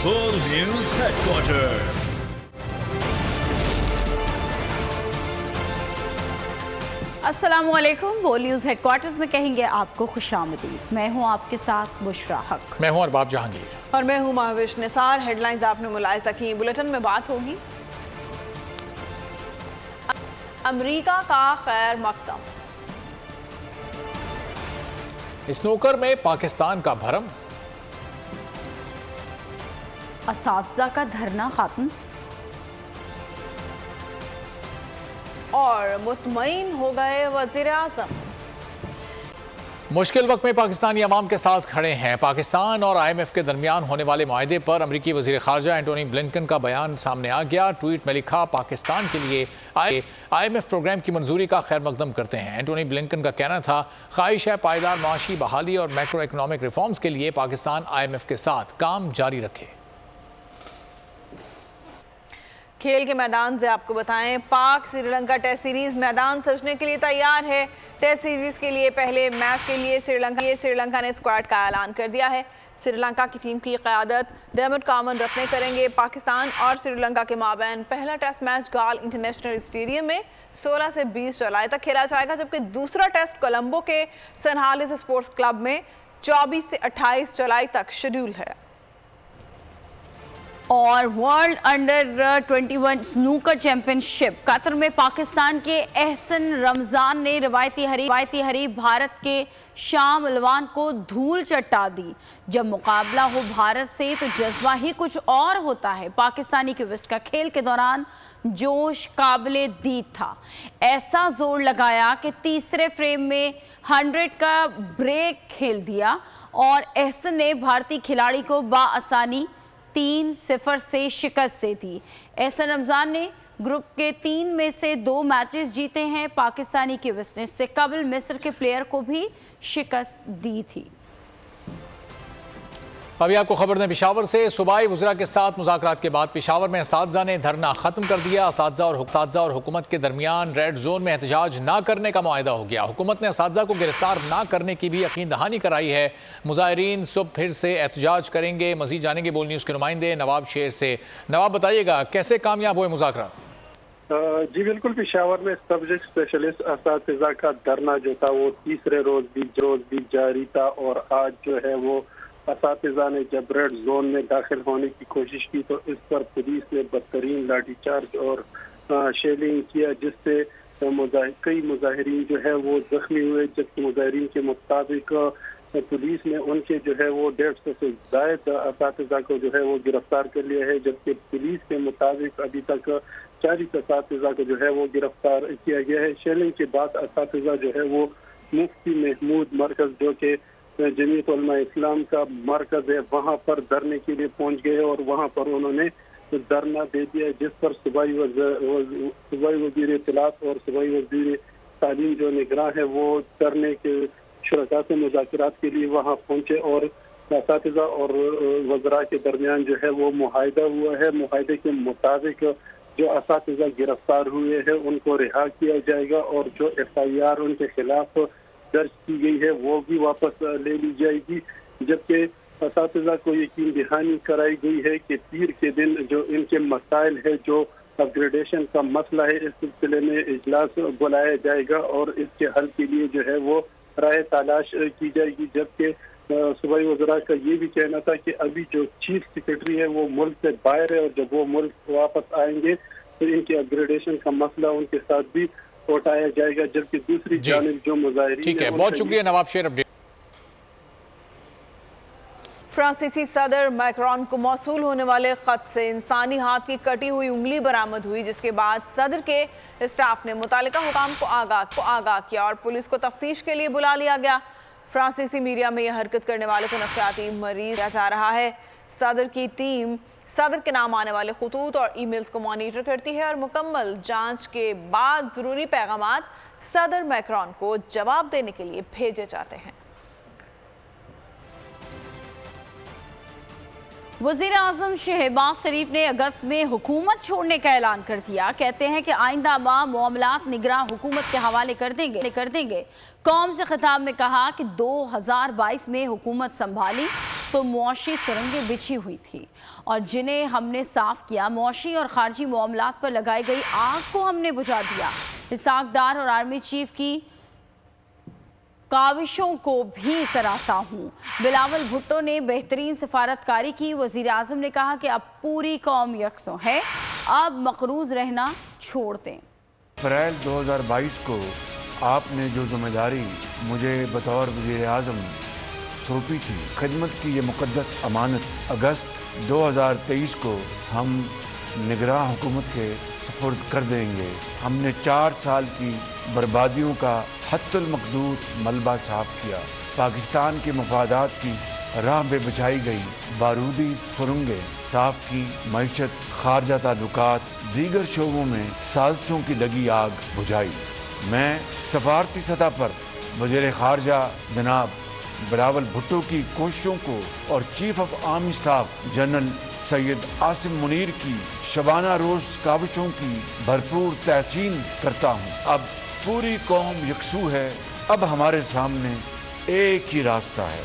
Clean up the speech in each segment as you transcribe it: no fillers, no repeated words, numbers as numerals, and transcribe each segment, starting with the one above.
World News Headquarters. अस्सलामुअलैकुम। World news headquarters में कहेंगे आपको खुशामदीद। मैं हूं आपके साथ बुशरा हक। मैं हूं अरबाब जहांगीर और मैं हूं महविश निसार। हेडलाइंस आपने मुलाहिजा की। बुलेटिन में बात होगी अमेरिका का खैर मकदम, स्नूकर में पाकिस्तान का भरम, असातिज़ा का धरना खत्म और मुतमईन हो गए वज़ीर आज़म। मुश्किल वक्त में पाकिस्तानी अवाम के साथ खड़े हैं। पाकिस्तान और IMF के दरमियान होने वाले मुआहदे पर अमरीकी वज़ीर ख़ारजा एंटोनी ब्लिंकन का बयान सामने आ गया। ट्वीट में लिखा, पाकिस्तान के लिए IMF प्रोग्राम की मंजूरी का खैर मकदम करते हैं। एंटोनी ब्लिंकन का कहना था, ख्वाहिश है पायदार माशी बहाली और मैक्रो इकनॉमिक रिफॉर्म्स के लिए पाकिस्तान IMF के साथ काम जारी रखे। खेल के मैदान से आपको बताएं, पाक श्रीलंका टेस्ट सीरीज मैदान सजने के लिए तैयार है। टेस्ट सीरीज के लिए पहले मैच के लिए श्रीलंका ने स्क्वाड का ऐलान कर दिया है। श्रीलंका की टीम की क़यादत डेविड कामन रखने करेंगे। पाकिस्तान और श्रीलंका के माबैन पहला टेस्ट मैच गाल इंटरनेशनल स्टेडियम में 16 से 20 जुलाई तक खेला जाएगा, जबकि दूसरा टेस्ट कोलंबो के सनहालिस स्पोर्ट्स क्लब में 24 से 28 जुलाई तक शेड्यूल है। और world under 21 snooker championship Qatar में पाकिस्तान के एहसन रमज़ान ने रवायती हरीफ भारत के शाम अल्वान को धूल चटा दी। जब मुकाबला हो भारत से तो जज्बा ही कुछ और होता है। पाकिस्तानी क्विस्ट का खेल के दौरान जोश काबिले दीद था। ऐसा जोर लगाया कि तीसरे फ्रेम में 100 का ब्रेक खेल दिया और एहसन ने भारतीय खिलाड़ी को बाआसानी 3-0 से शिकस्त दे दी। एहसन रमज़ान ने ग्रुप के 3 में से 2 मैचेस जीते हैं। पाकिस्तानी की विस्टनेस से कबल मिस्र के प्लेयर को भी शिकस्त दी थी। अभी आपको खबर दें पेशावर से। सूबाई वज़रा के साथ मुज़ाकरात के बाद पेशावर में असातिज़ा ने धरना ख़त्म कर दिया। असातिज़ा और हुकूमत के दरमियान रेड जोन में एहतजाज ना करने का मुआहदा हो गया। हुकूमत ने असातिज़ा को गिरफ्तार ना करने की भी यकीन दहानी कराई है। मुज़ाहिरीन सुबह फिर से एहतजाज करेंगे। मज़ीद जानेंगे बोल न्यूज़ के नुमाइंदे नवाब शेर से। नवाब, बताइएगा कैसे कामयाब हुए मुज़ाकरात? जी बिल्कुल, पेशावर में सब्जेक्ट स्पेशलिस्ट असातिज़ा का धरना जो था वो तीसरे रोज भी जारी था। और आज जो है वो असातिज़ा ने जब रेड जोन में दाखिल होने की कोशिश की तो इस पर पुलिस ने बदतरीन लाठीचार्ज और शेलिंग किया, जिससे कई मुजाहिरीन जो है वो जख्मी हुए। जबकि मुजाहिरीन के मुताबिक पुलिस ने उनके जो है वो 150 से ज़ायद असातिज़ा को जो है वो गिरफ्तार कर लिया है। जबकि पुलिस के मुताबिक अभी तक 40 असातिज़ा को जो है वो गिरफ्तार किया गया है। शेलिंग के बाद असातिज़ा जो है वो मुफ्ती महमूद मरकज़, जो कि जमीयत उलमा इस्लाम का मरकज़ है, वहाँ पर धरने के लिए पहुँच गए और वहाँ पर उन्होंने धरना दे दिया, जिस पर सूबाई वज़ीर इत्तलात और सूबाई वज़ीर तालीम जो निगरां है वो धरने के शुरका से मुज़ाकरात के लिए वहाँ पहुँचे। और असातिज़ा और वज़रा के दरमियान जो है वो मुआहदा हुआ है। मुआहदे के मुताबिक जो असातिज़ा गिरफ्तार हुए हैं उनको रिहा किया जाएगा और जो FIR उनके खिलाफ दर्ज की गई है वो भी वापस ले ली जाएगी। जबकि असातिज़ा को यकीन दहानी कराई गई है कि पीर के दिन जो इनके मसाइल है, जो अपग्रेडेशन का मसला है, इस सिलसिले में इजलास बुलाया जाएगा और इसके हल के लिए जो है वो राय तलाश की जाएगी। जबकि सूबाई वज़रा का ये भी कहना था कि अभी जो चीफ सेक्रेटरी है वो मुल्क से बाहर है और जब वो मुल्क वापस आएंगे तो इनके अपग्रेडेशन का मसला उनके साथ भी उठाया जाएगा। जबकि दूसरी जानिब जो मुजाहिरीन, ठीक है, बहुत शुक्रिया नवाब शेर अपडेट। फ्रांसीसी सदर मैक्रोन को मौसूल होने वाले खत से इंसानी हाथ की कटी हुई उंगली बरामद हुई, जिसके बाद सदर के स्टाफ ने मुतालिका हुकाम को आगाह किया और पुलिस को तफ्तीश के लिए बुला लिया गया। फ्रांसीसी मीडिया में यह हरकत करने वाले को नफ्सियाती मरीज किया जा रहा है। सदर की टीम सदर के नाम आने वाले खतूत और ईमेल्स को मॉनिटर करती है और मुकम्मल जांच के बाद जरूरी पैगामात सदर मैक्रोन को जवाब देने के लिए भेजे जाते हैं। वज़ीर आज़म शहबाज शरीफ ने अगस्त में हुकूमत छोड़ने का ऐलान कर दिया। कहते हैं कि आइंदा माह मामलात निगरां हुकूमत के हवाले कर देंगे। कौम से खिताब में कहा कि 2022 में हुकूमत संभाली तो मुआशी सुरंगें बिछी हुई थी और जिन्हें हमने साफ किया। मुआशी और खारजी मामलात पर लगाई गई आग को हमने बुझा दिया। इसहाक डार और आर्मी चीफ की काविशों को भी सराहता हूँ। बिलावल भुट्टो ने बेहतरीन सफारतकारी की। वजीर आजम ने कहा कि अब पूरी कौम यकसों है, अब मकरूज रहना छोड़ दें। अप्रैल 2022 को आपने जो जिम्मेदारी मुझे बतौर वज़ीर आज़म सौंपी थी, खिदमत की ये मुक़द्दस अमानत अगस्त 2023 को हम निगरां हुकूमत के सपुर्द कर देंगे। हमने 4 साल की बर्बादियों का हत्तुल मकदूर मलबा साफ किया। पाकिस्तान के मफादात की राह पे बिछाई गई बारूदी सुरंगें साफ की। मईशत, खारजा ताल्लुकात, दीगर शोबों में साजिशों की लगी आग बुझाई। मैं सफारती सतह पर वज़ीर खारजा जनाब बिलावल भुट्टो की कोशिशों को और chief of army staff general Syed Asim Munir की शबाना रोज काविशों की भरपूर तहसीन करता हूँ। अब पूरी कौम यकसू है, अब हमारे सामने एक ही रास्ता है,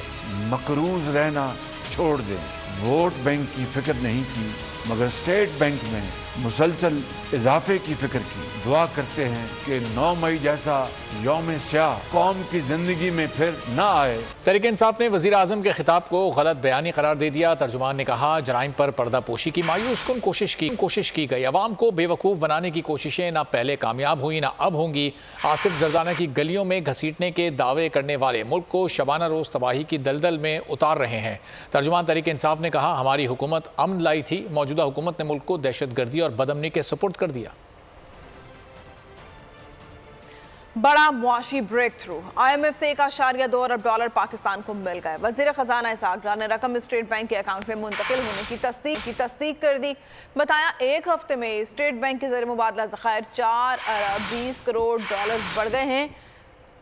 मकरूज रहना छोड़ दें। वोट बैंक की फिक्र नहीं की, मगर स्टेट बैंक में मुसलसल इजाफे की फिक्र की। दुआ करते हैं कि 9 मई जैसा यौम स्याह कौम की जिंदगी में फिर ना आए। तहरीक इंसाफ ने वज़ीर आज़म के खिताब को गलत बयानी करार दे दिया। तर्जुमान ने कहा, जराइम पर पर्दा पोशी की मायूस कुन कोशिश की गई। अवाम को बेवकूफ़ बनाने की कोशिशें ना पहले कामयाब हुई ना अब होंगी। आसिफ जरदाना की गलियों में घसीटने के दावे करने वाले मुल्क को शबाना रोज़ तबाही की दलदल में उतार रहे हैं। तर्जुमान तहरीक इंसाफ ने कहा, हमारी हुकूमत अमन लाई थी, मौजूदा हुकूमत ने मुल्क को दहशतगर्दी और बदअमनी के सुपुर्द कर दिया। बड़ा मुआशी ब्रेक थ्रू। IMF से $1.2 अरब पाकिस्तान को मिल गए। वजीर खजाना इसहाक डार ने रकम स्टेट बैंक के अकाउंट में मुंतकिल होने की तस्दीक कर दी। बताया, एक हफ्ते में स्टेट बैंक के ज़रिए मुबादला ज़खायर $4 अरब 20 करोड़ बढ़ गए हैं।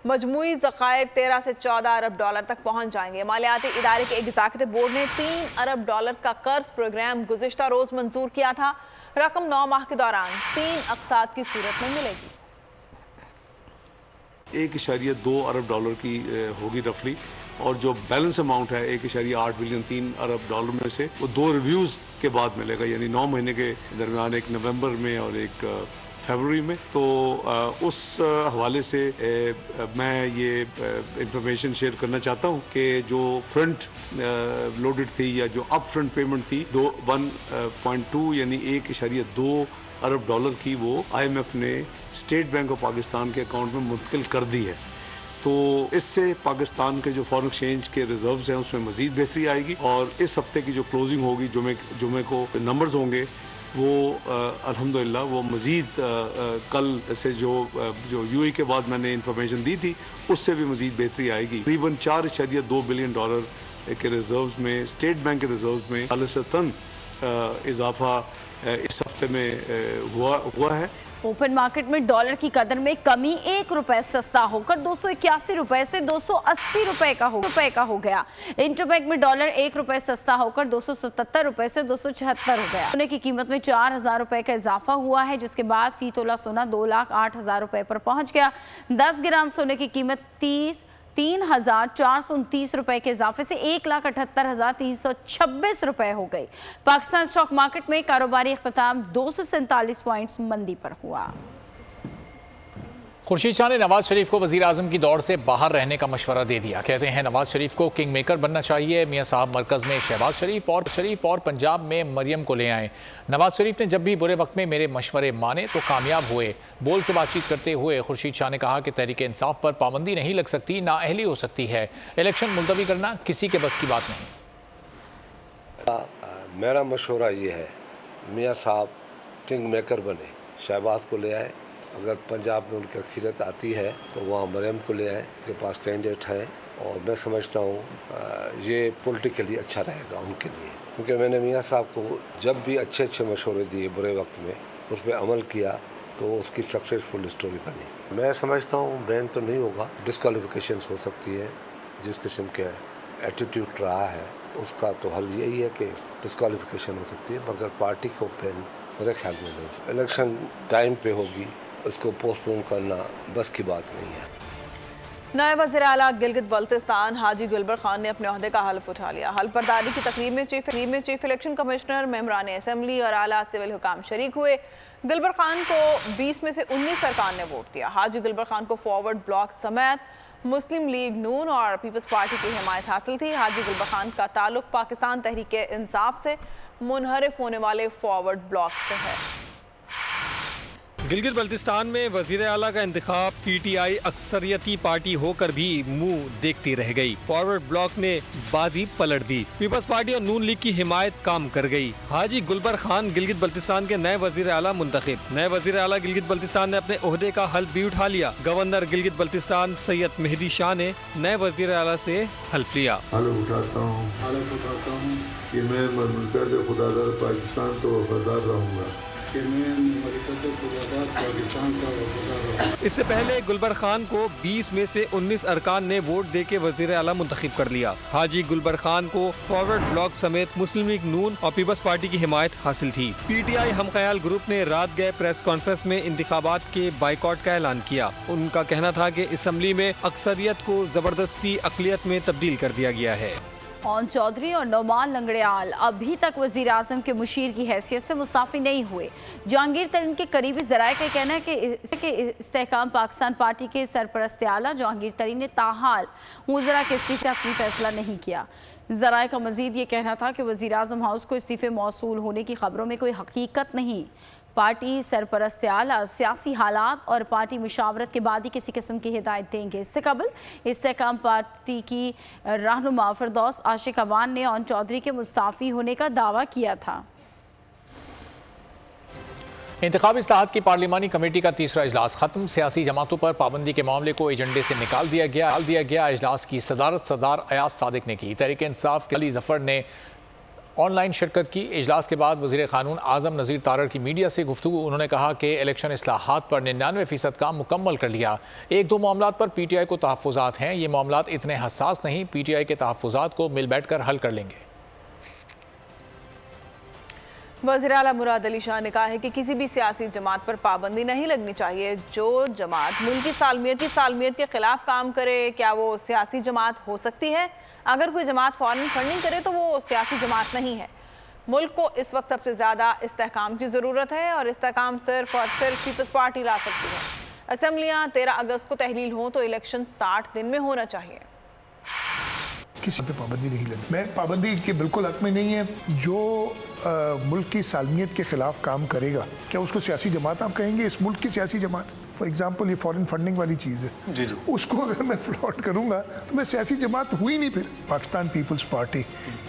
मजमूई ज़खायर 13 से $14 अरब तक पहुंच जाएंगे। मालियाती इदारे के एग्जीक्यूटिव बोर्ड ने $3 अरब का कर्ज प्रोग्राम गुज़िश्ता रोज मंजूर किया था। रकम 9 माह के दौरान 3 अक़सात की सूरत में मिलेगी। $1.2 अरब की होगी रफली, और जो बैलेंस अमाउंट है $1.8 बिलियन 3 अरब में से वो 2 रिव्यूज़ के बाद मिलेगा, यानी 9 महीने के दरमियान, एक नवंबर में और एक फरवरी में। तो उस हवाले से मैं ये इंफॉर्मेशन शेयर करना चाहता हूँ कि जो फ्रंट लोडेड थी या जो अप फ्रंट पेमेंट थी 1.2 यानी $1.2 अरब की, वो IMF ने स्टेट बैंक ऑफ पाकिस्तान के अकाउंट में मुंतकिल कर दी है। तो इससे पाकिस्तान के जो फॉरेन एक्सचेंज के रिजर्व्स हैं उसमें मज़ीद बेहतरी आएगी, और इस हफ्ते की जो क्लोजिंग होगी, जुमे को नंबर्स होंगे, वो अल्हम्दुलिल्लाह वो मज़ीद कल से जो UAE के बाद मैंने इंफॉर्मेशन दी थी उससे भी मज़ीद बेहतरी आएगी। तकरीबन $4.2 बिलियन के रिजर्व्स में, स्टेट बैंक के रिजर्व्स में फ़लसतन इजाफा इस हफ्ते में हुआ है। ओपन मार्केट में डॉलर की कदर में कमी ₹1 सस्ता होकर $281 से $280 का हो गया। इंटरबैंक में डॉलर $1 सस्ता होकर $277 से $276 हो गया। सोने की कीमत में $4000 का इजाफा हुआ है, जिसके बाद फी तोला सोना $2,08,000 पर पहुंच गया। 10 ग्राम सोने की कीमत $3,429 के इजाफे से $1,78,326 हो गई। पाकिस्तान स्टॉक मार्केट में कारोबारी इख्तिताम 247 पॉइंट्स मंदी पर हुआ। खुर्शीद शाह ने नवाज शरीफ को वज़ीर आज़म की दौड़ से बाहर रहने का मशवरा दे दिया। कहते हैं नवाज शरीफ को किंग मेकर बनना चाहिए। मियाँ साहब मरकज़ में शहबाज शरीफ और पंजाब में मरियम को ले आए। नवाज शरीफ ने जब भी बुरे वक्त में मेरे मशवरे माने तो कामयाब हुए। बोल से बातचीत करते हुए खुर्शीद शाह ने कहा कि तहरीक इंसाफ पर पाबंदी नहीं लग सकती, नाअहली हो सकती है। इलेक्शन मुलतवी करना किसी के बस की बात नहीं। मेरा मशवरा ये है, मियाँ साहब किंग मेकर बने, शहबाज को ले आए। अगर पंजाब में उनकी अक्सरियत आती है तो वहाँ मरियम को ले आए, उनके पास कैंडिडेट है, और मैं समझता हूँ ये पॉलिटिकली अच्छा रहेगा उनके लिए, क्योंकि मैंने मियाँ साहब को जब भी अच्छे मशवरे दिए बुरे वक्त में, उस पर अमल किया तो उसकी सक्सेसफुल स्टोरी बनी। मैं समझता हूँ बैन तो नहीं होगा, डिस्क्वालिफिकेशन हो सकती है। जिस किस्म के एटीट्यूड रहा है उसका तो हल यही है कि डिस्क्वालिफिकेशन हो सकती है, मगर पार्टी को बैन मेरे ख्याल में नहीं। इलेक्शन टाइम पे होगी, उसको पोस्टपोन करना बस की बात नहीं है। نائب وزیر اعلیٰ گلگت بلتستان حاجی گلبر خان نے اپنے عہدے کا حلف اٹھا لیا۔ حلف برداری کی تقریب میں چیف الیکشن کمشنر، ممبران اسمبلی اور اعلیٰ سول حکام شریک ہوئے۔ گلبر خان کو 20 میں سے 19 ارکان نے ووٹ دیا۔ حاجی گلبر خان کو فارورڈ بلاک سمیت مسلم لیگ نون اور پیپلز پارٹی کی حمایت حاصل تھی۔ حاجی گلبر خان کا تعلق پاکستان تحریک انصاف سے منحرف ہونے والے فارورڈ بلاک سے ہے۔ گلگت بلتستان میں وزیر اعلیٰ کا انتخاب پی ٹی آئی اکثریتی پارٹی ہو کر بھی منہ دیکھتی رہ گئی۔ فارورڈ بلاک نے بازی پلٹ دی، پیپلز پارٹی اور نون لیگ کی حمایت کام کر گئی۔ حاجی گلبر خان گلگت بلتستان کے نئے وزیر اعلیٰ منتخب۔ نئے وزیر اعلیٰ گلگت بلتستان نے اپنے عہدے کا حلف بھی اٹھا لیا۔ گورنر گلگت بلتستان سید مہدی شاہ نے نئے وزیر اعلیٰ سے حلف لیا۔ حلف اٹھاتا ہوں کہ میں مملکت خداداد پاکستان کو وفادار رہوں گا۔ اس سے پہلے گلبر خان کو 20 میں سے 19 ارکان نے ووٹ دے کے وزیر اعلیٰ منتخب کر لیا۔ حاجی گلبر خان کو فارورڈ بلاک سمیت مسلم لیگ نون اور پیپلز پارٹی کی حمایت حاصل تھی۔ پی ٹی آئی ہم خیال گروپ نے رات گئے پریس کانفرنس میں انتخابات کے بائیکاٹ کا اعلان کیا۔ ان کا کہنا تھا کہ اسمبلی میں اکثریت کو زبردستی اقلیت میں تبدیل کر دیا گیا ہے۔ اون چودھری اور نعمان لنگڑیال ابھی تک وزیر اعظم کے مشیر کی حیثیت سے مستعفی نہیں ہوئے۔ جہانگیر ترین کے قریبی ذرائع کا کہنا ہے کہ استحکام پاکستان پارٹی کے سرپرست اعلیٰ جہانگیر ترین نے تاحال وزراء کے استعفے کا اپنی فیصلہ نہیں کیا۔ ذرائع کا مزید یہ کہنا تھا کہ وزیر اعظم ہاؤس کو استعفے موصول ہونے کی خبروں میں کوئی حقیقت نہیں۔ پارٹی سرپرست اعلیٰ سیاسی حالات اور پارٹی مشاورت کے بعد ہی کسی قسم کی ہدایت دیں گے۔ اس سے قبل استحکام پارٹی کی رہنما فردوس عاشق اوان نے اون چودھری کے مستعفی ہونے کا دعویٰ کیا تھا۔ انتخابی اصلاحات کی پارلیمانی کمیٹی کا تیسرا اجلاس ختم۔ سیاسی جماعتوں پر پابندی کے معاملے کو ایجنڈے سے نکال دیا گیا۔ اجلاس کی صدارت صدر ایاز صادق نے کی۔ تحریک انصاف کے علی ظفر نے آن لائن شرکت کی۔ اجلاس کے بعد وزیر قانون اعظم نذیر تارڑ کی میڈیا سے گفتگو۔ انہوں نے کہا کہ الیکشن اصلاحات پر 99% کام مکمل کر لیا۔ ایک دو معاملات پر پی ٹی آئی کو تحفظات ہیں، یہ معاملات اتنے حساس نہیں، پی ٹی آئی کے تحفظات کو مل بیٹھ کر حل کر لیں گے۔ وزیر اعلیٰ مراد علی شاہ نے کہا ہے کہ کسی بھی سیاسی جماعت پر پابندی نہیں لگنی چاہیے۔ جو جماعت ملک کی سالمیت کے خلاف کام کرے، کیا وہ سیاسی جماعت ہو سکتی ہے؟ اگر کوئی جماعت فوراً فنڈنگ کرے تو وہ سیاسی جماعت نہیں ہے۔ ملک کو اس وقت سب سے زیادہ استحکام کی ضرورت ہے اور استحکام صرف اور صرف پیپلز پارٹی لا سکتی ہے۔ اسمبلیاں 13 اگست کو تحلیل ہوں تو الیکشن 60 دن میں ہونا چاہیے۔ کسی پہ پابندی نہیں لگی، میں پابندی کے بالکل حق میں نہیں ہے۔ جو ملک کی سالمیت کے خلاف کام کرے گا، کیا اس کو سیاسی جماعت آپ کہیں گے؟ اس ملک کی سیاسی جماعت، فار ایگزامپل یہ فارن فنڈنگ والی چیز ہے، اس کو اگر میں فلاٹ کروں گا تو میں سیاسی جماعت ہوئی نہیں۔ پھر پاکستان پیپلز پارٹی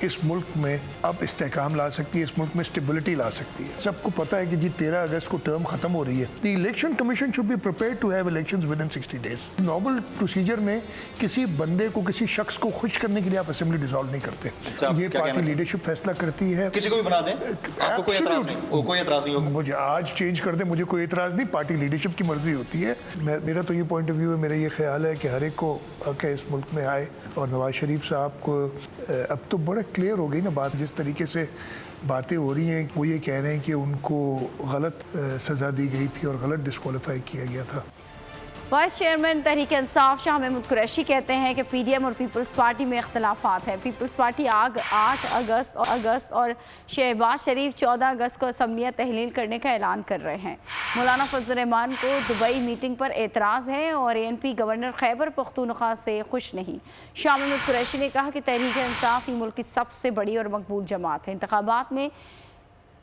اس ملک میں اب استحکام لا سکتی ہے، اس ملک میں اسٹیبلٹی لا سکتی ہے۔ سب کو پتہ ہے کہ جی 13 اگست کو ٹرم ختم ہو رہی ہے۔ The election commission should be prepared to have elections with in 60 days۔ Normal procedure میں کسی بندے کو، کسی شخص کو خوش کرنے کے لیے آپ اسمبلی ڈیزالو نہیں کرتے، یہ پارٹی لیڈرشپ فیصلہ کرتی ہے۔ کسی کو بھی بنا دیں، آپ کو کوئی اعتراض نہیں ہوگا؟ مجھے آج چینج کر دیں، مجھے کوئی اعتراض نہیں، پارٹی لیڈرشپ کی مرضی ہوتی ہے۔ میرا تو یہ پوائنٹ آف ویو ہے، میرا یہ خیال ہے کہ ہر ایک کو حق ہے اس ملک میں آئے۔ اور نواز شریف صاحب کو اب تو بڑا کلیئر ہو گئی نا بات، جس طریقے سے باتیں ہو رہی ہیں، وہ یہ کہہ رہے ہیں کہ ان کو غلط سزا دی گئی تھی اور غلط ڈسکوالیفائی کیا گیا تھا۔ وائس چیئرمین تحریک انصاف شاہ محمود قریشی کہتے ہیں کہ پی ڈی ایم اور پیپلز پارٹی میں اختلافات ہیں۔ پیپلز پارٹی 8 اگست اور شہباز شریف 14 اگست کو اسمبلیاں تحلیل کرنے کا اعلان کر رہے ہیں۔ مولانا فضل الرحمان کو دبئی میٹنگ پر اعتراض ہے اور اے N P governor Khyber Pakhtunkhwa سے خوش نہیں۔ شاہ محمود قریشی نے کہا کہ تحریک انصاف ہی ملک کی سب سے بڑی اور مقبول جماعت ہے۔ انتخابات میں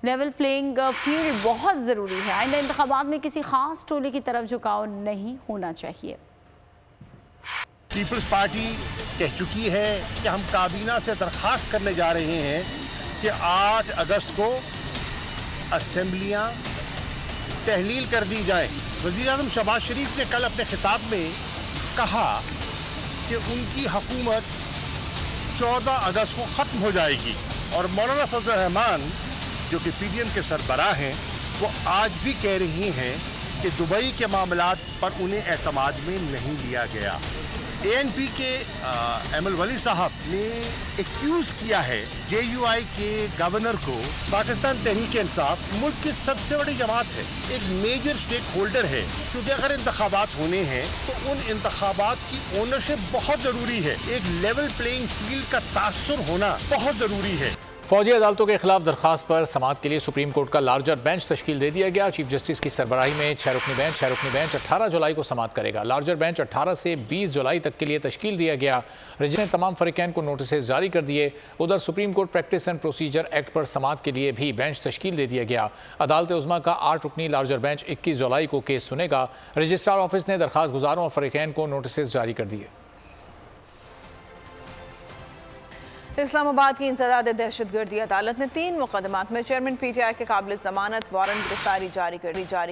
لیول پلینگ فیلڈ بہت ضروری ہے۔ آئندہ انتخابات میں کسی خاص ٹولے کی طرف جھکاؤ نہیں ہونا چاہیے۔ پیپلز پارٹی کہہ چکی ہے کہ ہم کابینہ سے درخواست کرنے جا رہے ہیں کہ 8 اگست کو اسمبلیاں تحلیل کر دی جائیں۔ وزیر اعظم شہباز شریف نے کل اپنے خطاب میں کہا کہ ان کی حکومت 14 اگست کو ختم ہو جائے گی، اور مولانا فضل الرحمان جو کہ پی ڈی ایم کے سربراہ ہیں، وہ آج بھی کہہ رہی ہیں کہ دبئی کے معاملات پر انہیں اعتماد میں نہیں لیا گیا۔ ANP के एमएल वली साहब ने एक्यूज किया है JUI के गवर्नर को पाकिस्तान तहरीक इंसाफ मुल्क की सबसे बड़ी जमात है, एक मेजर स्टेक होल्डर है, क्योंकि अगर इंतखाबात होने हैं तो उन इंतखाबात की ओनरशिप बहुत ज़रूरी है, एक लेवल प्लेइंग फील्ड का तासुर होना बहुत ज़रूरी है। फौजी अदालतों के खिलाफ दरखास्त पर समाअत के लिए सुप्रीम कोर्ट का लार्जर बेंच तश्कील दे दिया गया। चीफ जस्टिस की सरबराही में 6 रुकनी बेंच 18 जुलाई को समाअत करेगा। लार्जर बेंच 18 से 20 जुलाई तक के लिए तश्कील दिया गया। रजिस्ट्रार ने तमाम फरीकैन को नोटिस जारी कर दिए। उधर supreme court practice and procedure act पर समाअत के लिए भी बेंच तश्कील दे दिया गया। अदालत उज़्मा का 8 रुकनी लार्जर बेंच 21 जुलाई को केस सुनेगा। रजिस्ट्रार ऑफिस ने दरखास्त गुजारों और फरीकैन को नोटिस जारी कर दिए। इस्लामाबाद की इंसदाद दहशतगर्दी अदालत ने 3 मुकदमात में चेयरमैन PTI के काबिल ज़मानत वारंट गिरफ्तारी जारी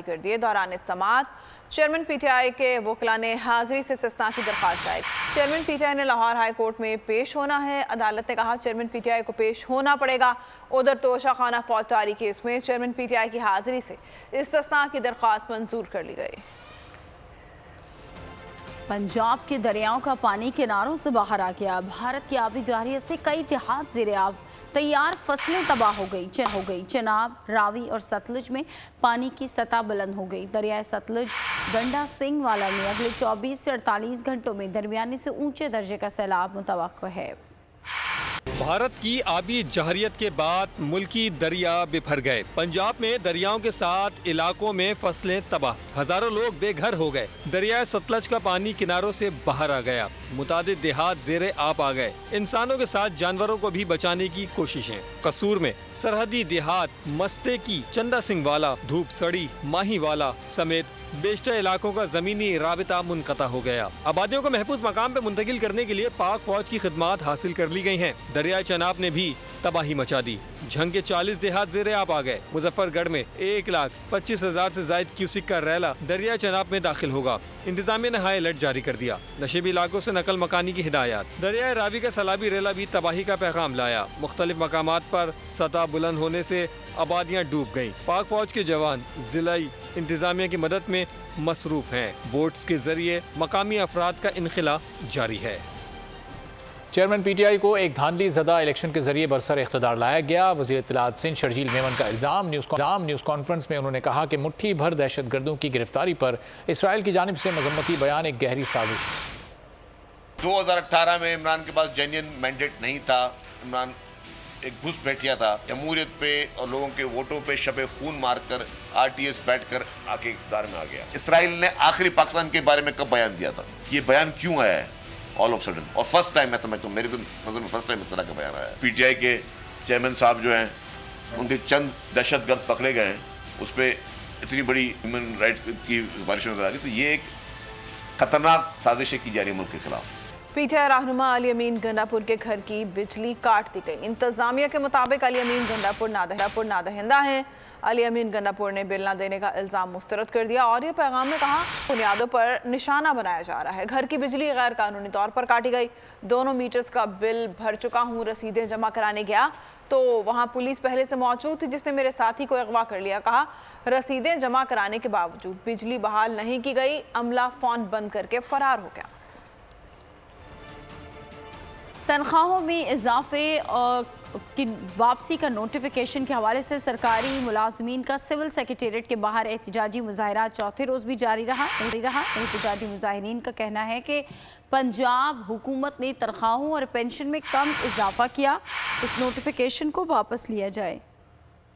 कर दिए। दौरान समाअत चेयरमैन PTI के वकला ने हाजिरी से इस्तिस्ना की दरख्वास्त आई। चेयरमैन PTI ने लाहौर हाई कोर्ट में पेश होना है। अदालत ने कहा चेयरमैन PTI को पेश होना पड़ेगा। उधर तोशाखाना फौजदारी केस में चेयरमैन PTI की हाजिरी से इस्तिस्ना की दरख्वास्त मंजूर कर ली गई। पंजाब के दरियाओं का पानी किनारों से बाहर आ गया। भारत की आबी जारियत से कई देहात ज़ेरे आब, तैयार फसलें तबाह हो गई। चनाब, रावी और सतलुज में पानी की सतह बुलंद हो गई। दरियाए सतलुज गंडा सिंह वाला में अगले 24 से 48 घंटों में दरमियानी से ऊंचे दर्जे का सैलाब मुतवक्को है। भारत की आबी जहरियत के बाद मुल्की दरिया बिफर गए। पंजाब में दरियाओं के साथ इलाकों में फसलें तबाह, हजारों लोग बेघर हो गए। दरिया सतलज का पानी किनारों से बाहर आ गया। मुतादिद देहात ज़ेरे आप आ गए। इंसानों के साथ जानवरों को भी बचाने की कोशिशें। कसूर में सरहदी देहात मस्ते की, चंदा सिंह वाला, धूप सड़ी, माही वाला समेत बेशतर इलाकों का जमीनी राबिता मुनक़ता हो गया। आबादियों को महफूज मकाम पे मुंतकिल करने के लिए पाक फौज की खिदमात हासिल कर ली गई हैं। दरिया चनाब ने भी तबाही मचा दी। झंग के 40 देहात ज़ेरे आप आ गए। मुजफ्फरगढ़ में 1,25,000 से जायद क्यूसिक का रैला दरिया चनाब में दाखिल होगा। इंतजामिया ने हाई अलर्ट जारी कर दिया। नशेबी इलाकों से नकल मकानी की हिदायत। दरिया रावी का सैलाबी रेला भी तबाही का पैगाम लाया। मुख्तलिफ मकामात पर सतह बुलंद होने से आबादियाँ डूब गईं। पाक फौज के जवान जिलाई इंतजामिया की मदद में मसरूफ हैं। बोट्स के जरिए मकामी अफराद का इनखिला जारी है। चेयरमैन PTI को एक धांधली ज़दा इलेक्शन के जरिए बरसर इख्तिदार लाया गया। वज़ीर इत्तलात सिंध शर्जील मेमन का इल्ज़ाम। न्यूज़ कॉन्फ्रेंस में उन्होंने कहा कि मुट्ठी भर दहशतगर्दों की गिरफ्तारी पर इसराइल की जानिब से मजम्मती बयान एक गहरी साजिश। 2018 में इमरान के पास जेन्युइन मैंडेट नहीं था। इमरान एक घुस बैठिया था जमहूरियत पे और लोगों के वोटों पे शबे खून मारकर RTS बैठकर आके इक़्तिदार में आ गया। इसराइल ने आखिरी पाकिस्तान के बारे में कब बयान दिया था? ये बयान क्यों आया है ऑल ऑफ सडन? और फर्स्ट टाइम मैं समझता हूँ, मेरी तो नजर में फर्स्ट टाइम इस तरह का बयान आया है। PTI के चेयरमैन साहब जो हैं उनके चंद दहशतगर्द पकड़े गए हैं, उस पर इतनी बड़ी ह्यूमन राइट की बारिश नजर आ रही। तो ये एक खतरनाक साजिश की जा रही है मुल्क के खिलाफ। PTI रहनुमा अली अमीन गंडापुर के घर की बिजली काट दी गई। इंतजामिया के मुताबिक अली अमीन गंडापुर नादहिंदा है। अली अमीन गंडापुर ने बिल न देने का इल्ज़ाम मुस्तरद कर दिया और ये पैगाम में कहा बुनियादों पर निशाना बनाया जा रहा है। घर की बिजली गैर कानूनी तौर पर काटी गई। दोनों मीटर्स का बिल भर चुका हूँ। रसीदें जमा कराने गया तो वहाँ पुलिस पहले से मौजूद थी जिसने मेरे साथी को अगवा कर लिया। कहा रसीदें जमा कराने के बावजूद बिजली बहाल नहीं की गई। अमला फ़ोन बंद करके फरार हो गया। तनख्वाहों में इजाफे की वापसी का नोटिफिकेशन के हवाले से सरकारी मुलाजमीन का सिविल सेक्रेटेरिएट के बाहर एहतजाजी मुजाहरा चौथे रोज़ भी जारी रहा। एहतजाजी मुजाहिरीन का कहना है कि पंजाब हुकूमत ने तनख्वाहों और पेंशन में कम इजाफा किया। इस नोटिफिकेशन को वापस लिया जाए।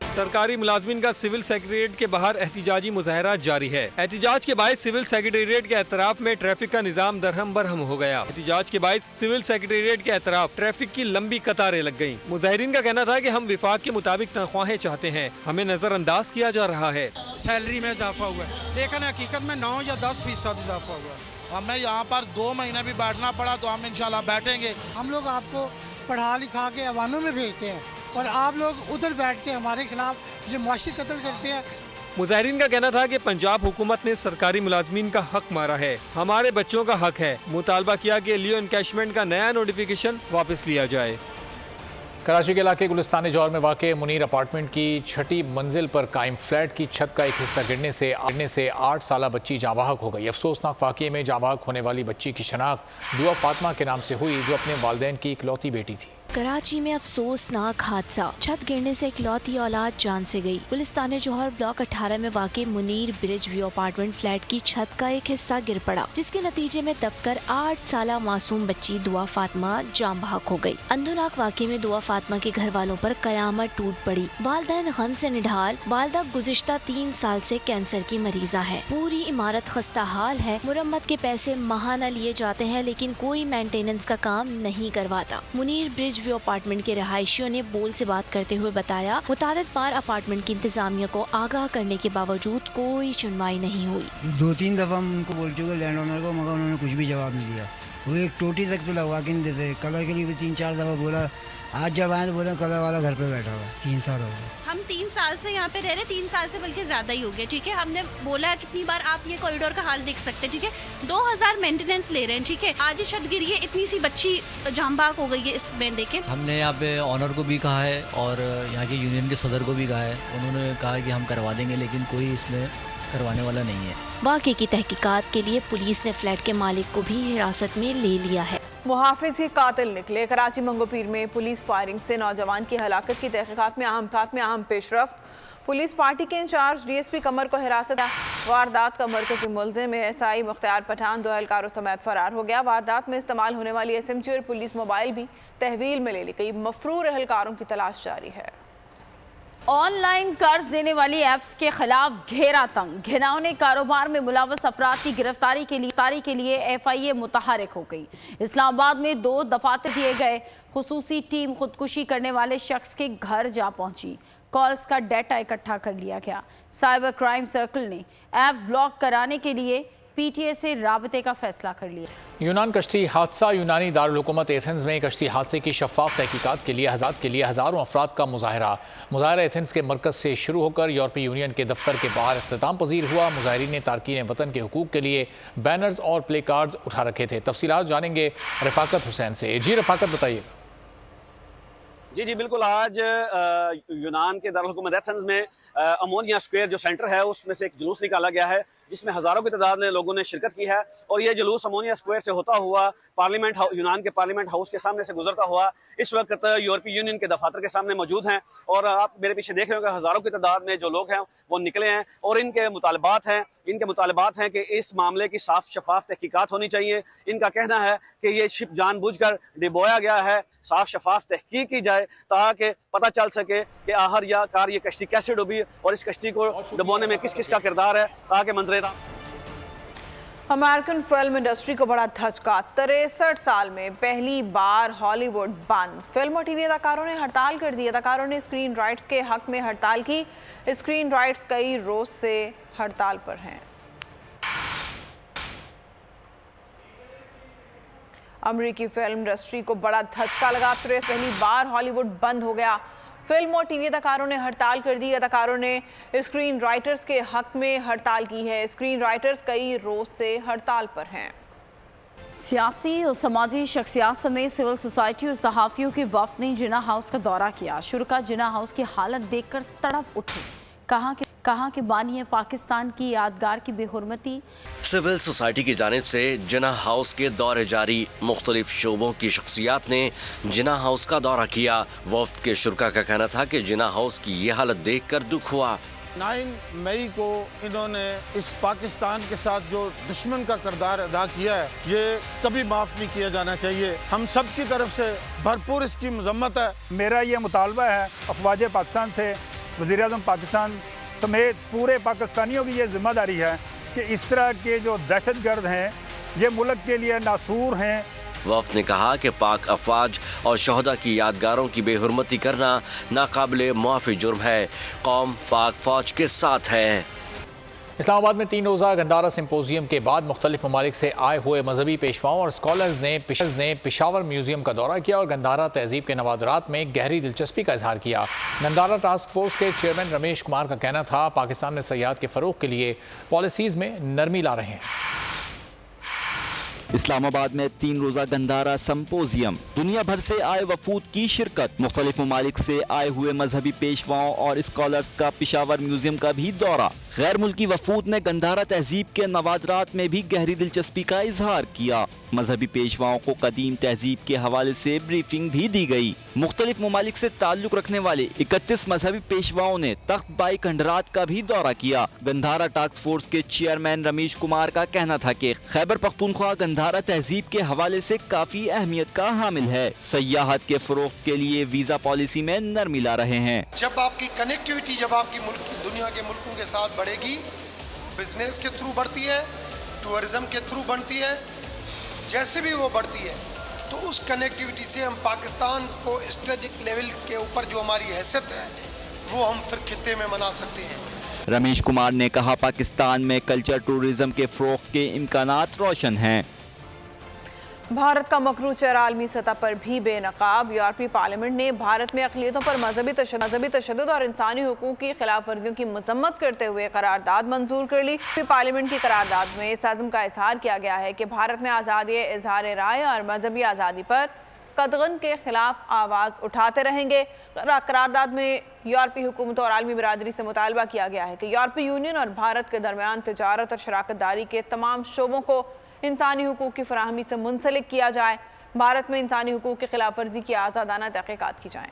सरकारी मुलाजमीन का सिविल सेक्रेटेरिएट के बाहर एहतजाजी मुजाहरा जारी है। एहतजाज के बायस सिविल सेक्रेटेरिएट के एतराफ में ट्रैफिक का निजाम दरहम बरहम हो गया। एहतजाज के बायस सिविल सेक्रेटेरिएट के एतराफ ट्रैफिक की लंबी कतारें लग गयी। मुजाहिरीन का कहना था कि हम विफाक के मुताबिक तनख्वाहें चाहते हैं, हमें नजरअंदाज किया जा रहा है। सैलरी में इजाफा हुआ है लेकिन हकीकत में 9 या 10% इजाफा हुआ है। हमें यहाँ पर 2 महीने भी बैठना पड़ा तो हम इंशाल्लाह बैठेंगे। हम लोग आपको पढ़ा लिखा के अवानों में भेजते हैं और आप लोग उधर बैठ के हमारे खिलाफ ये मुआशी कत्ल करते हैं। मुजाहिरीन का कहना था कि पंजाब हुकूमत ने सरकारी मुलाजमीन का हक मारा है, हमारे बच्चों का हक है। मुतालबा किया कि लियो इनकैशमेंट का नया नोटिफिकेशन वापस लिया जाए। کراچی کے علاقے گلستان جوہر میں واقع منیر اپارٹمنٹ کی 6ٹی منزل پر قائم فلیٹ کی چھت کا ایک حصہ گرنے سے 8 سالہ بچی جاں بحق ہو گئی۔ افسوسناک واقعے میں جاں بحق ہونے والی بچی کی شناخت دعا فاطمہ کے نام سے ہوئی، جو اپنے والدین کی اکلوتی بیٹی تھی۔ کراچی میں افسوسناک حادثہ، چھت گرنے سے اکلوتی اولاد جان سے گئی۔ گلستان جوہر بلاک 18 میں واقع منیر برج ویو اپارٹمنٹ فلیٹ کی چھت کا ایک حصہ گر پڑا، جس کے نتیجے میں دب کر 8 سالہ معصوم بچی دعا فاطمہ جاں بحق ہو گئی۔ اندھوناک واقعے میں دعا فاطمہ کے گھر والوں پر قیامت ٹوٹ پڑی۔ والدین غم سے نڈھال۔ والدہ گزشتہ 3 سال سے کینسر کی مریضہ ہے۔ پوری عمارت خستہ حال ہے۔ مرمت کے پیسے ماہانہ لیے جاتے ہیں، لیکن کوئی مینٹیننس کا کام نہیں کرواتا۔ منیر برج ویو اپارٹمنٹ کے رہائشیوں نے بول سے بات کرتے ہوئے بتایا، متعدد بار اپارٹمنٹ کی انتظامیہ کو آگاہ کرنے کے باوجود کوئی سنوائی نہیں ہوئی۔ 2-3 دفعہ ہم ان کو بول چکے لینڈ اونر کو، مگر انہوں نے کچھ بھی جواب نہیں دیا۔ وہ ایک ٹوٹی تک تو لگوا کے نہیں دیتے۔ کلر کے لیے بھی 3-4 دفعہ بولا، آج جب آئے تو بولا کلر والا گھر پہ بیٹھا ہوا۔ 3 سال ہو گئے۔ ہم 3 سال سے یہاں پہ رہ رہے، 3 سال سے بلکہ زیادہ ہی ہو گیا، ٹھیک ہے۔ ہم نے بولا کتنی بار آپ یہ کوریڈور کا حال دیکھ سکتے ہیں، ٹھیک ہے۔ 2000 مینٹیننس لے رہے ہیں، ٹھیک ہے۔ آج یہ چھت گری ہے، اتنی سی بچی جاں بحق ہو گئی ہے اس میں، دیکھیں۔ ہم نے یہاں پہ آنر کو بھی کہا ہے اور یہاں کے یونین کے صدر کو بھی کہا ہے، انہوں نے کہا کہ ہم کروا دیں گے، لیکن کوئی اس میں کروانے والا نہیں ہے۔ واقعے کی تحقیقات کے لیے پولیس نے فلیٹ کے مالک کو بھی حراست میں لے لیا ہے۔ محافظ ہی قاتل نکلے۔ کراچی منگو پیر میں پولیس فائرنگ سے نوجوان کی ہلاکت کی تحقیقات میں اہم پیش رفت۔ پولیس پارٹی کے incharge D S P Qamar کو حراست۔ واردات کا مرکزی ملزم ایس آئی مختار پٹھان 2 اہلکاروں سمیت فرار ہو گیا۔ واردات میں استعمال ہونے والی ایس ایم جی اور پولیس موبائل بھی تحویل میں لے لی گئی۔ مفرور اہلکاروں کی تلاش جاری ہے۔ آن لائن قرض دینے والی ایپس کے خلاف گھیرا تنگ۔ گھناؤنے کاروبار میں ملوث افراد کی گرفتاری کے لیے ایف آئی اے متحرک ہو گئی۔ اسلام آباد میں 2 دفاتر دیے گئے۔ خصوصی ٹیم خودکشی کرنے والے شخص کے گھر جا پہنچی۔ کالز کا ڈیٹا اکٹھا کر لیا گیا۔ سائبر کرائم سرکل نے ایپس بلاک کرانے کے لیے پی ٹی اے سے رابطے کا فیصلہ کر لیا۔ یونان کشتی حادثہ۔ یونانی دارالحکومت ایتھنز میں کشتی حادثے کی شفاف تحقیقات کے لیے ہزاروں افراد کا مظاہرہ ایتھنز کے مرکز سے شروع ہو کر یورپی یونین کے دفتر کے باہر اختتام پذیر ہوا۔ مظاہرین نے تارکین وطن کے حقوق کے لیے بینرز اور پلے کارڈز اٹھا رکھے تھے۔ تفصیلات جانیں گے رفاقت حسین سے۔ جی رفاقت، بتائیے۔ جی بالکل، آج یونان کے دارالحکومت ایتھنز میں امونیا اسکوائر جو سینٹر ہے اس میں سے ایک جلوس نکالا گیا ہے، جس میں ہزاروں کی تعداد میں لوگوں نے شرکت کی ہے، اور یہ جلوس امونیا اسکوائر سے ہوتا ہوا یونان کے پارلیمنٹ ہاؤس کے سامنے سے گزرتا ہوا اس وقت یورپی یونین کے دفاتر کے سامنے موجود ہیں۔ اور آپ میرے پیچھے دیکھ رہے ہو کہ ہزاروں کی تعداد میں جو لوگ ہیں وہ نکلے ہیں، اور ان کے مطالبات ہیں کہ اس معاملے کی صاف شفاف تحقیقات ہونی چاہیے۔ ان کا کہنا ہے کہ یہ شپ جان بوجھ کر ڈبویا گیا ہے، صاف شفاف تحقیق کی جائے تاکہ پتہ چل سکے کہ آخر یہ کشتی کیسے ڈوبی اور اس کشتی کو ڈبونے میں کس کا کردار ہے، تاکہ منظر امریکن فلم انڈسٹری کو بڑا دھچکا۔ 63 سال میں پہلی بار ہالی ووڈ بند۔ فلم اور ٹی وی اداکاروں نے ہڑتال کر دی۔ اداکاروں نے اسکرین رائٹس کے حق میں ہڑتال کی۔ اسکرین رائٹس کئی روز سے ہڑتال پر ہیں۔ امریکی فلم انڈسٹری کو بڑا دھچکا لگا۔ پہلی بار ہالی ووڈ بند ہو گیا۔ فلم اور ٹی وی اداکاروں نے ہڑتال کر دی۔ اداکاروں نے اسکرین رائٹرز کے حق میں ہڑتال کی ہے۔ اسکرین رائٹرز کئی روز سے ہڑتال پر ہیں۔ سیاسی اور سماجی شخصیات سمیت سول سوسائٹی اور صحافیوں کے وفد نے جناح ہاؤس کا دورہ کیا۔ شرکاء جناح ہاؤس کی حالت دیکھ کر تڑپ اٹھے۔ کہاں کہ بانی ہے پاکستان کی یادگار کی بے حرمتی۔ سول سوسائٹی کی جانب سے جناح ہاؤس کے دورے جاری۔ مختلف شعبوں کی شخصیات نے جناح ہاؤس کا دورہ کیا۔ وفد کے شرکاء کا کہنا تھا کہ جناح ہاؤس کی یہ حالت دیکھ کر دکھ ہوا۔ 9 مئی کو انہوں نے اس پاکستان کے ساتھ جو دشمن کا کردار ادا کیا ہے، یہ کبھی معاف نہیں کیا جانا چاہیے۔ ہم سب کی طرف سے بھرپور اس کی مذمت ہے۔ میرا یہ مطالبہ ہے افواج پاکستان سے، وزیر اعظم پاکستان سمیت پورے پاکستانیوں کی یہ ذمہ داری ہے کہ اس طرح کے جو دہشت گرد ہیں یہ ملک کے لیے ناسور ہیں۔ وفد نے کہا کہ پاک افواج اور شہداء کی یادگاروں کی بے حرمتی کرنا ناقابل معافی جرم ہے۔ قوم پاک فوج کے ساتھ ہے۔ اسلام آباد میں 3 روزہ گندارا سمپوزیم کے بعد مختلف ممالک سے آئے ہوئے مذہبی پیشواؤں اور اسکالرز نے پشاور میوزیم کا دورہ کیا اور گندارا تہذیب کے نوادرات میں گہری دلچسپی کا اظہار کیا۔ گندارا ٹاسک فورس کے چیئرمین رمیش کمار کا کہنا تھا پاکستان میں سیاحت کے فروغ کے لیے پالیسیز میں نرمی لا رہے ہیں۔ اسلام آباد میں 3 روزہ گندھارا سمپوزیم، دنیا بھر سے آئے وفود کی شرکت، مختلف ممالک سے آئے ہوئے مذہبی پیشواؤں اور اسکالرز کا پشاور میوزیم کا بھی دورہ۔ غیر ملکی وفود نے گندھارا تہذیب کے نوادرات میں بھی گہری دلچسپی کا اظہار کیا۔ مذہبی پیشواؤں کو قدیم تہذیب کے حوالے سے بریفنگ بھی دی گئی۔ مختلف ممالک سے تعلق رکھنے والے 31 مذہبی پیشواؤں نے تخت بائی کھنڈرات کا بھی دورہ کیا۔ گندھارا ٹاسک فورس کے چیئرمین رمیش کمار کا کہنا تھا کہ خیبر پختونخوا گندھارا تہذیب کے حوالے سے کافی اہمیت کا حامل ہے۔ سیاحت کے فروغ کے لیے ویزا پالیسی میں نرمی لا رہے ہیں۔ جب آپ کی کنیکٹیویٹی جب آپ کی دنیا کے ملکوں کے ساتھ بڑھے گی، بزنس کے تھرو بڑھتی ہے، ٹورزم کے تھرو بڑھتی ہے، جیسے بھی وہ بڑھتی ہے، تو اس کنیکٹیویٹی سے ہم پاکستان کو اسٹریٹجک لیول کے اوپر جو ہماری حیثیت ہے وہ ہم پھر خطے میں منا سکتے ہیں۔ رمیش کمار نے کہا پاکستان میں کلچر ٹورزم کے فروغ کے امکانات روشن ہیں۔ بھارت کا مکرو چہرہ عالمی سطح پر بھی بے نقاب۔ یورپی پارلیمنٹ نے بھارت میں اقلیتوں پر مذہبی تشدد اور انسانی حقوق کی خلاف ورزیوں کی مذمت کرتے ہوئے قرارداد منظور کر لی۔ یورپی پارلیمنٹ کی قرارداد میں اس عزم کا اظہار کیا گیا ہے کہ بھارت میں آزادی اظہار رائے اور مذہبی آزادی پر قدغن کے خلاف آواز اٹھاتے رہیں گے۔ قرارداد میں یورپی حکومتوں اور عالمی برادری سے مطالبہ کیا گیا ہے کہ یورپی یونین اور بھارت کے درمیان تجارت اور شراکت داری کے تمام شعبوں کو انسانی حقوق کی فراہمی سے منسلک کیا جائے۔ بھارت میں انسانی حقوق کی خلاف ورزی کی آزادانہ تحقیقات کی جائیں۔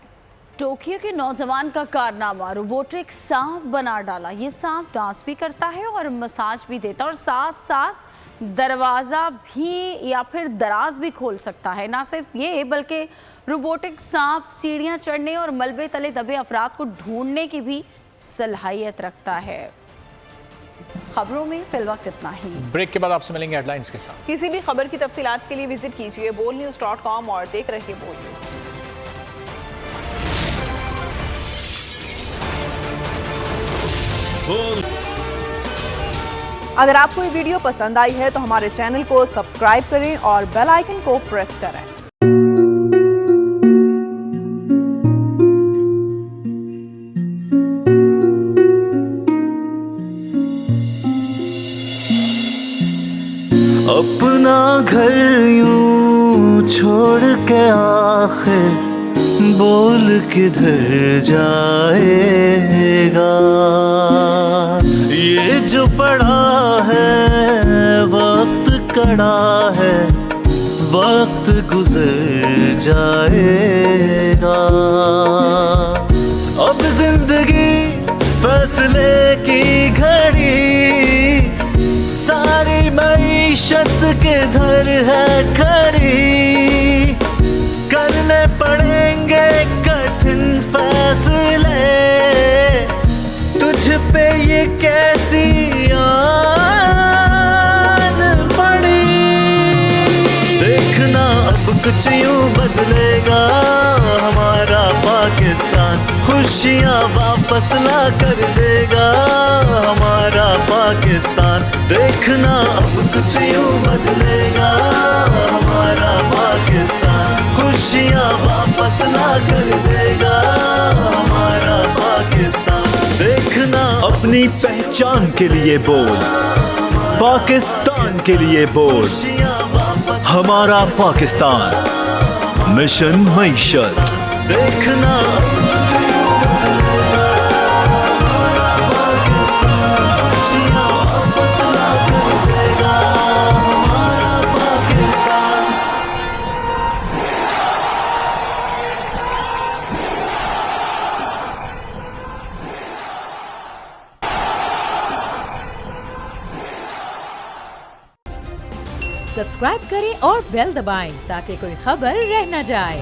ٹوکیو کے نوجوان کا کارنامہ، روبوٹک سانپ بنا ڈالا۔ یہ سانپ ڈانس بھی کرتا ہے اور مساج بھی دیتا ہے اور ساتھ ساتھ دروازہ بھی یا پھر دراز بھی کھول سکتا ہے۔ نہ صرف یہ بلکہ روبوٹک سانپ سیڑھیاں چڑھنے اور ملبے تلے دبے افراد کو ڈھونڈنے کی بھی صلاحیت رکھتا ہے۔ خبروں میں فی الوقت اتنا ہی۔ بریک کے بعد آپ سے ملیں گے ہیڈ لائنز کے ساتھ۔ کسی بھی خبر کی تفصیلات کے لیے وزٹ کیجیے bolnews.com اور دیکھ رہیے بول نیوز۔ اگر آپ کو یہ ویڈیو پسند آئی ہے تو ہمارے چینل کو سبسکرائب کریں اور بیل آئیکن کو پریس کریں۔ اپنا گھر یوں چھوڑ کے آخر بول کدھر جائے گا، یہ جو پڑا ہے وقت کڑا ہے، وقت گزر جائے گا۔ اب زندگی فیصلے کی گھڑی، ساری معیشت کے دھر ہے کھڑی، کرنے پڑیں گے کٹھن فیصلے، تجھ پہ یہ کیسی آن پڑی۔ دیکھنا اب کچھ یوں بدلے گا ہمارا پاکستان، خوشیاں واپس لا کر دے گا ہمارا پاکستان۔ دیکھنا اب کچھ یوں بدلے گا ہمارا پاکستان، خوشیاں واپس لا کر دے گا ہمارا پاکستان۔ دیکھنا اپنی پہچان کے لیے بول، پاکستان کے لیے بول، ہمارا پاکستان، مشن معیشت۔ دیکھنا سبسکرائب کریں اور بیل دبائیں تاکہ کوئی خبر رہ نہ جائے۔